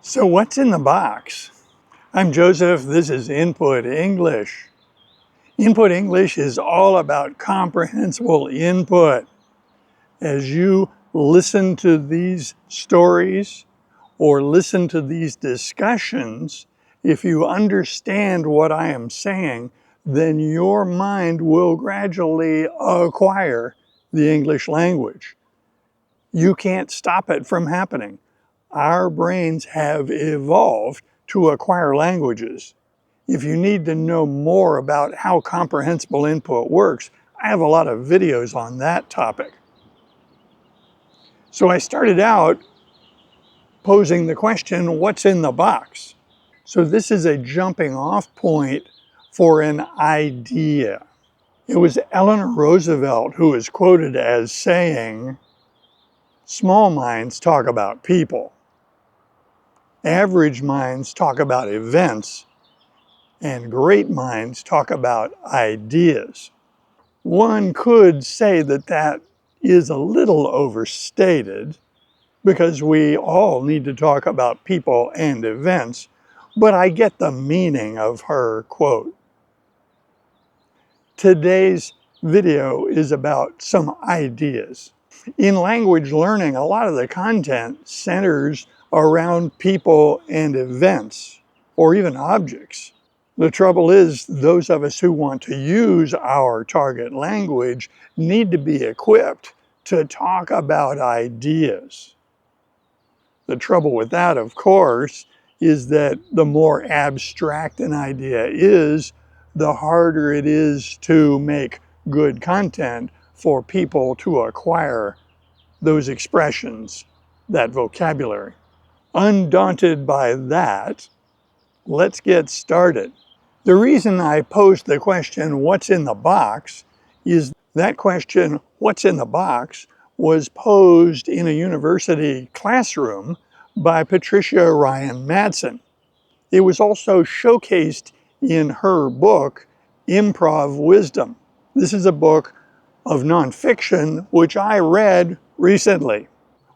So what's in the box? I'm Joseph, this is Input English. Input English is all about comprehensible input. As you listen to these stories or listen to these discussions, if you understand what I am saying, then your mind will gradually acquire the English language. You can't stop it from happening. Our brains have evolved to acquire languages. If you need to know more about how comprehensible input works, I have a lot of videos on that topic. So I started out posing the question, what's in the box? So this is a jumping off point for an idea. It was Eleanor Roosevelt who is quoted as saying, "Small minds talk about people. Average minds talk about events, and great minds talk about ideas." One could say that that is a little overstated because we all need to talk about people and events, but I get the meaning of her quote. Today's video is about some ideas. In language learning, a lot of the content centers around people and events, or even objects. The trouble is, those of us who want to use our target language need to be equipped to talk about ideas. The trouble with that, of course, is that the more abstract an idea is, the harder it is to make good content for people to acquire those expressions, that vocabulary. Undaunted by that, let's get started. The reason I posed the question, what's in the box, is that question, what's in the box, was posed in a university classroom by Patricia Ryan Madsen. It was also showcased in her book, Improv Wisdom. This is a book of nonfiction, which I read recently.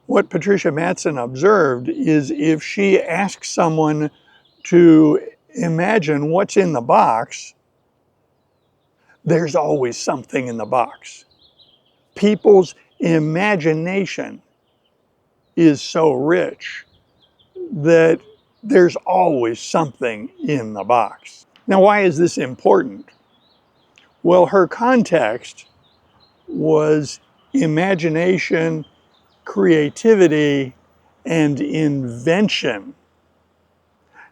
What Patricia Madsen observed is if she asks someone to imagine what's in the box, there's always something in the box. People's imagination is so rich that there's always something in the box. Now, why is this important? Well, her context was imagination, creativity, and invention.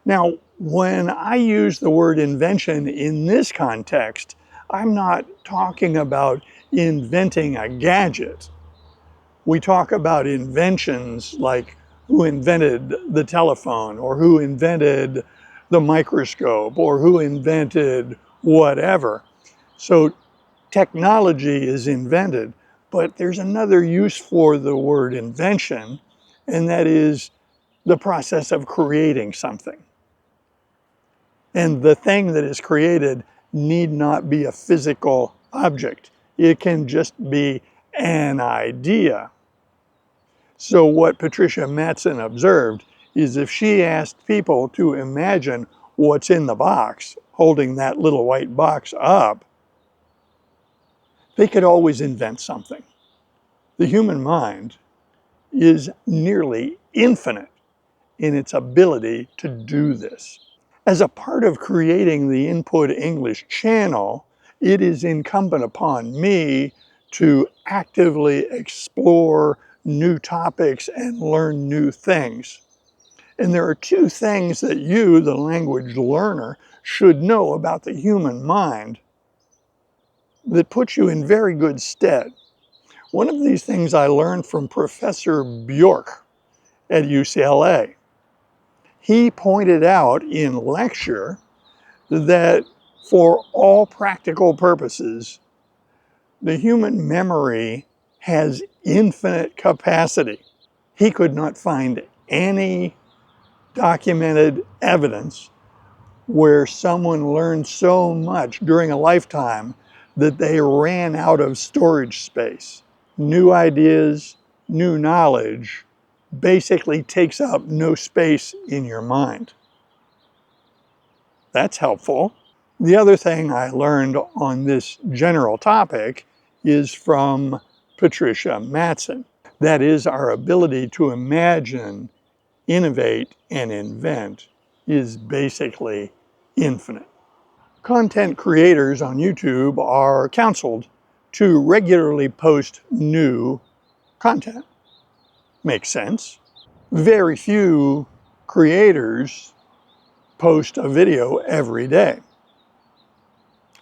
Now, when I use the word invention in this context, I'm not talking about inventing a gadget. We talk about inventions like who invented the telephone, or who invented the microscope, or who invented whatever. So technology is invented, but there's another use for the word invention, and that is the process of creating something. And the thing that is created need not be a physical object. It can just be an idea. So what Patricia Madsen observed is if she asked people to imagine what's in the box, holding that little white box up, they could always invent something. The human mind is nearly infinite in its ability to do this. As a part of creating the Input English channel, it is incumbent upon me to actively explore new topics and learn new things. And there are two things that you, the language learner, should know about the human mind that put you in very good stead. One of these things I learned from Professor Bjork at UCLA. He pointed out in lecture that for all practical purposes, the human memory has infinite capacity. He could not find any documented evidence where someone learned so much during a lifetime that they ran out of storage space. New ideas, new knowledge basically takes up no space in your mind. That's helpful. The other thing I learned on this general topic is from Patricia Mattson. That is, our ability to imagine, innovate, and invent is basically infinite. Content creators on YouTube are counseled to regularly post new content. Makes sense. Very few creators post a video every day.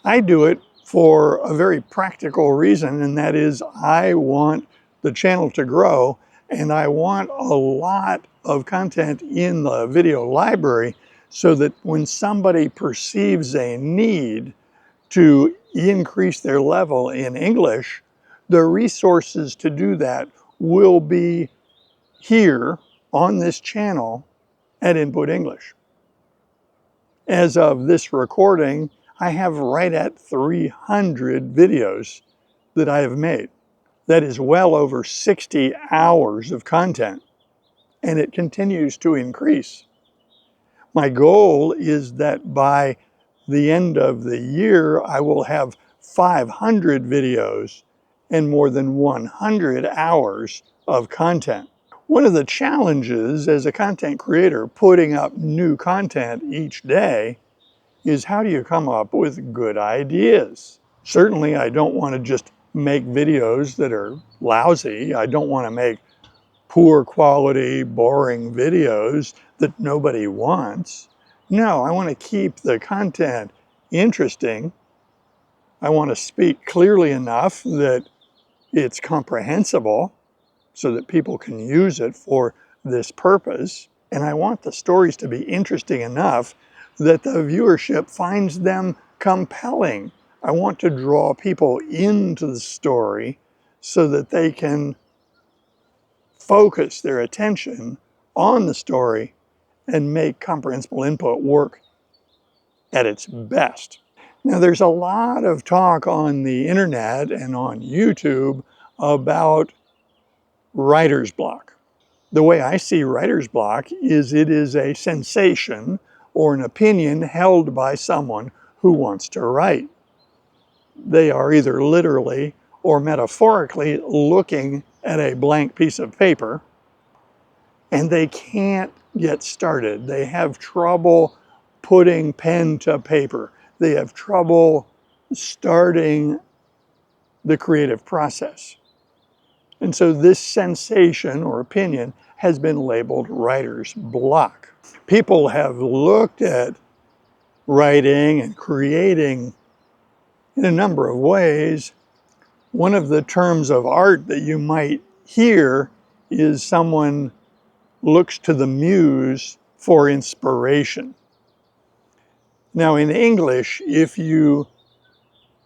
I do it for a very practical reason, and that is I want the channel to grow, and I want a lot of content in the video library so that when somebody perceives a need to increase their level in English, the resources to do that will be here on this channel at Input English. As of this recording, I have right at 300 videos that I have made. That is well over 60 hours of content, and it continues to increase. My goal is that by the end of the year, I will have 500 videos and more than 100 hours of content. One of the challenges as a content creator putting up new content each day is how do you come up with good ideas? Certainly, I don't want to just make videos that are lousy. I don't want to make poor quality, boring videos that nobody wants. No, I want to keep the content interesting. I want to speak clearly enough that it's comprehensible so that people can use it for this purpose. And I want the stories to be interesting enough that the viewership finds them compelling. I want to draw people into the story so that they can focus their attention on the story and make comprehensible input work at its best. Now, there's a lot of talk on the internet and on YouTube about writer's block. The way I see writer's block is it is a sensation or an opinion held by someone who wants to write. They are either literally or metaphorically looking at a blank piece of paper and they can't get started. They have trouble putting pen to paper. They have trouble starting the creative process. And so this sensation or opinion has been labeled writer's block. People have looked at writing and creating in a number of ways. One of the terms of art that you might hear is someone looks to the muse for inspiration. Now in English, if you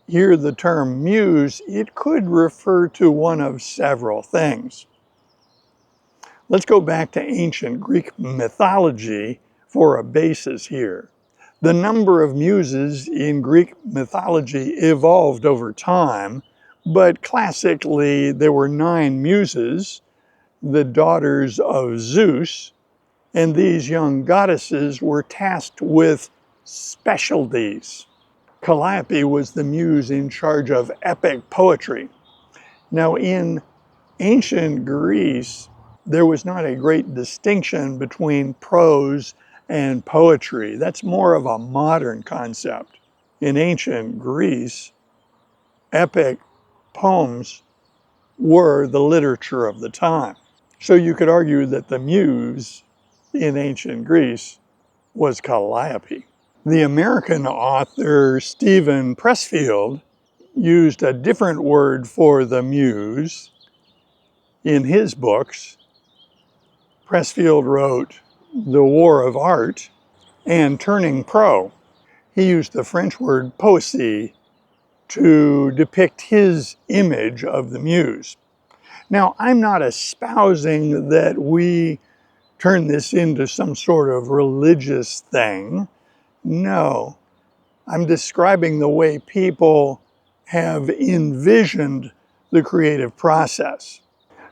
hear the term muse, it could refer to one of several things. Let's go back to ancient Greek mythology for a basis here. The number of muses in Greek mythology evolved over time, but classically there were 9 muses, the daughters of Zeus, and these young goddesses were tasked with specialties. Calliope was the muse in charge of epic poetry. Now in ancient Greece, there was not a great distinction between prose and poetry. That's more of a modern concept. In ancient Greece, epic poems were the literature of the time. So you could argue that the muse in ancient Greece was Calliope. The American author Stephen Pressfield used a different word for the muse in his books. Pressfield wrote The War of Art and Turning Pro. He used the French word poésie to depict his image of the muse. Now, I'm not espousing that we turn this into some sort of religious thing. No, I'm describing the way people have envisioned the creative process.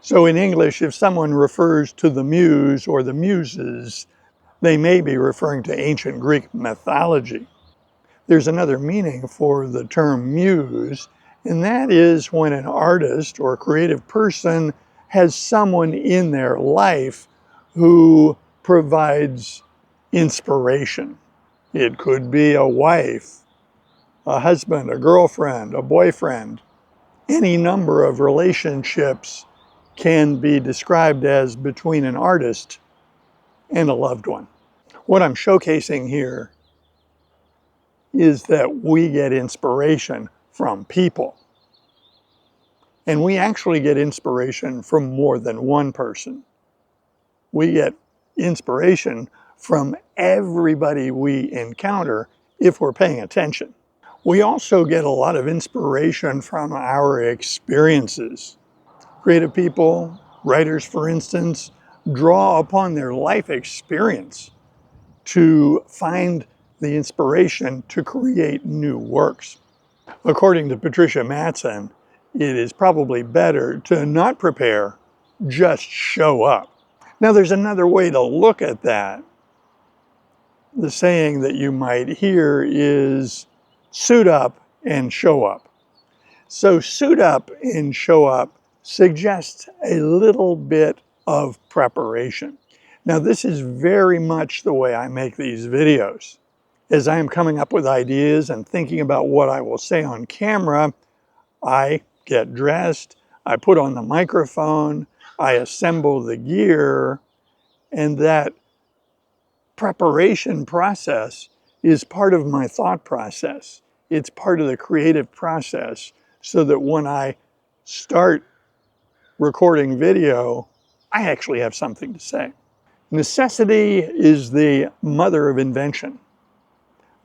So in English, if someone refers to the muse or the muses, they may be referring to ancient Greek mythology. There's another meaning for the term muse, and that is when an artist or creative person has someone in their life who provides inspiration. It could be a wife, a husband, a girlfriend, a boyfriend. Any number of relationships can be described as between an artist and a loved one. What I'm showcasing here is that we get inspiration from people. And we actually get inspiration from more than one person. We get inspiration from everybody we encounter if we're paying attention. We also get a lot of inspiration from our experiences. Creative people, writers for instance, draw upon their life experience to find the inspiration to create new works. According to Patricia Mattson, it is probably better to not prepare, just show up. Now there's another way to look at that. The saying that you might hear is suit up and show up. So suit up and show up suggests a little bit of preparation. Now this is very much the way I make these videos. As I am coming up with ideas and thinking about what I will say on camera, I get dressed, I put on the microphone, I assemble the gear, and that preparation process is part of my thought process. It's part of the creative process so that when I start recording video, I actually have something to say. Necessity is the mother of invention.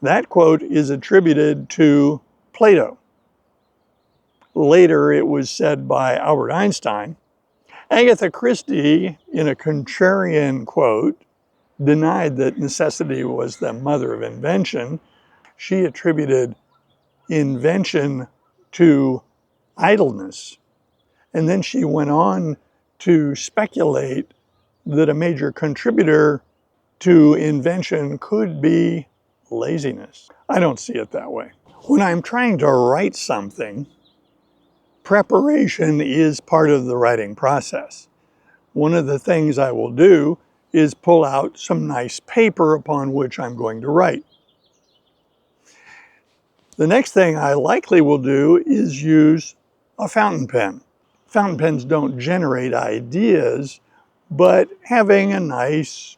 That quote is attributed to Plato. Later, it was said by Albert Einstein. Agatha Christie, in a contrarian quote, denied that necessity was the mother of invention. She attributed invention to idleness. And then she went on to speculate that a major contributor to invention could be laziness. I don't see it that way. When I'm trying to write something, preparation is part of the writing process. One of the things I will do is pull out some nice paper upon which I'm going to write. The next thing I likely will do is use a fountain pen. Fountain pens don't generate ideas, but having a nice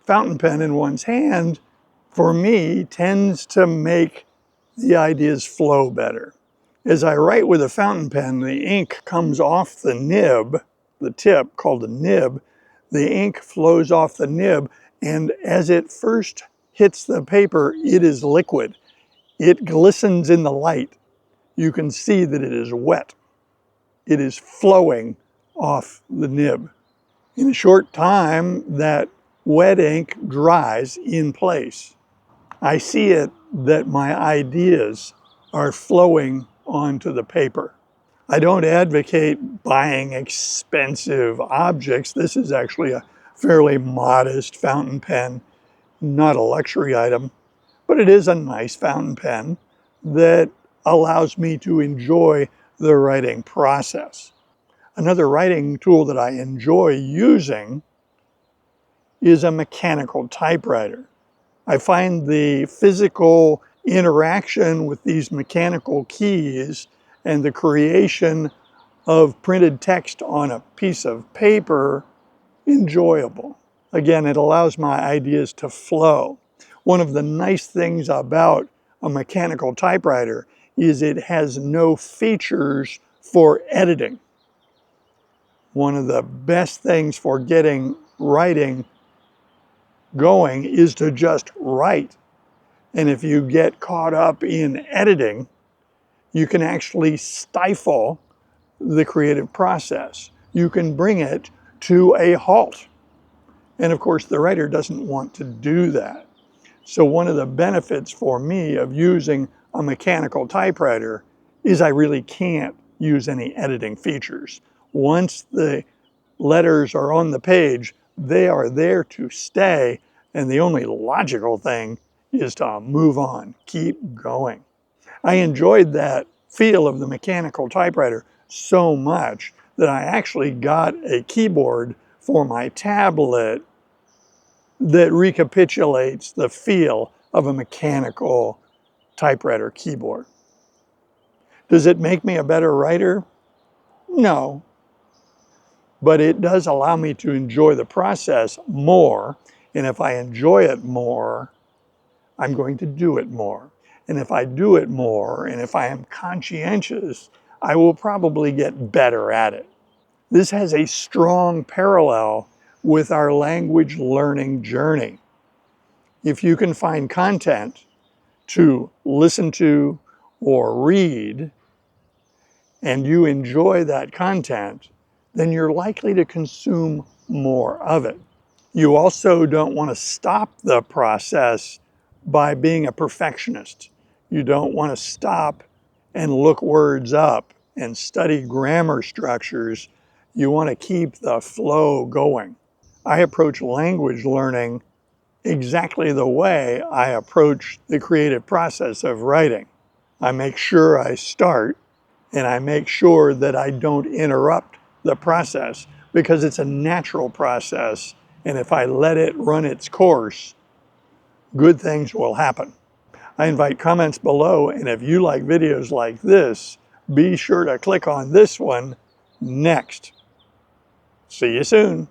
fountain pen in one's hand, for me, tends to make the ideas flow better. As I write with a fountain pen, the ink comes off the nib, the tip called a nib. The ink flows off the nib, and as it first hits the paper, it is liquid. It glistens in the light. You can see that it is wet. It is flowing off the nib. In a short time, that wet ink dries in place. I see it that my ideas are flowing onto the paper. I don't advocate buying expensive objects. This is actually a fairly modest fountain pen, not a luxury item, but it is a nice fountain pen that allows me to enjoy the writing process. Another writing tool that I enjoy using is a mechanical typewriter. I find the physical interaction with these mechanical keys and the creation of printed text on a piece of paper enjoyable. Again, it allows my ideas to flow. One of the nice things about a mechanical typewriter is it has no features for editing. One of the best things for getting writing going is to just write. And if you get caught up in editing, you can actually stifle the creative process. You can bring it to a halt. And of course, the writer doesn't want to do that. So one of the benefits for me of using a mechanical typewriter is I really can't use any editing features. Once the letters are on the page, they are there to stay, and the only logical thing is to move on, keep going. I enjoyed that feel of the mechanical typewriter so much that I actually got a keyboard for my tablet that recapitulates the feel of a mechanical typewriter keyboard. Does it make me a better writer? No, but it does allow me to enjoy the process more. And if I enjoy it more, I'm going to do it more. And if I do it more, and if I am conscientious, I will probably get better at it. This has a strong parallel with our language learning journey. If you can find content to listen to or read, and you enjoy that content, then you're likely to consume more of it. You also don't want to stop the process by being a perfectionist. You don't want to stop and look words up and study grammar structures. You want to keep the flow going. I approach language learning exactly the way I approach the creative process of writing. I make sure I start, and I make sure that I don't interrupt the process, because it's a natural process, and if I let it run its course, good things will happen. I invite comments below, and if you like videos like this, be sure to click on this one next. See you soon.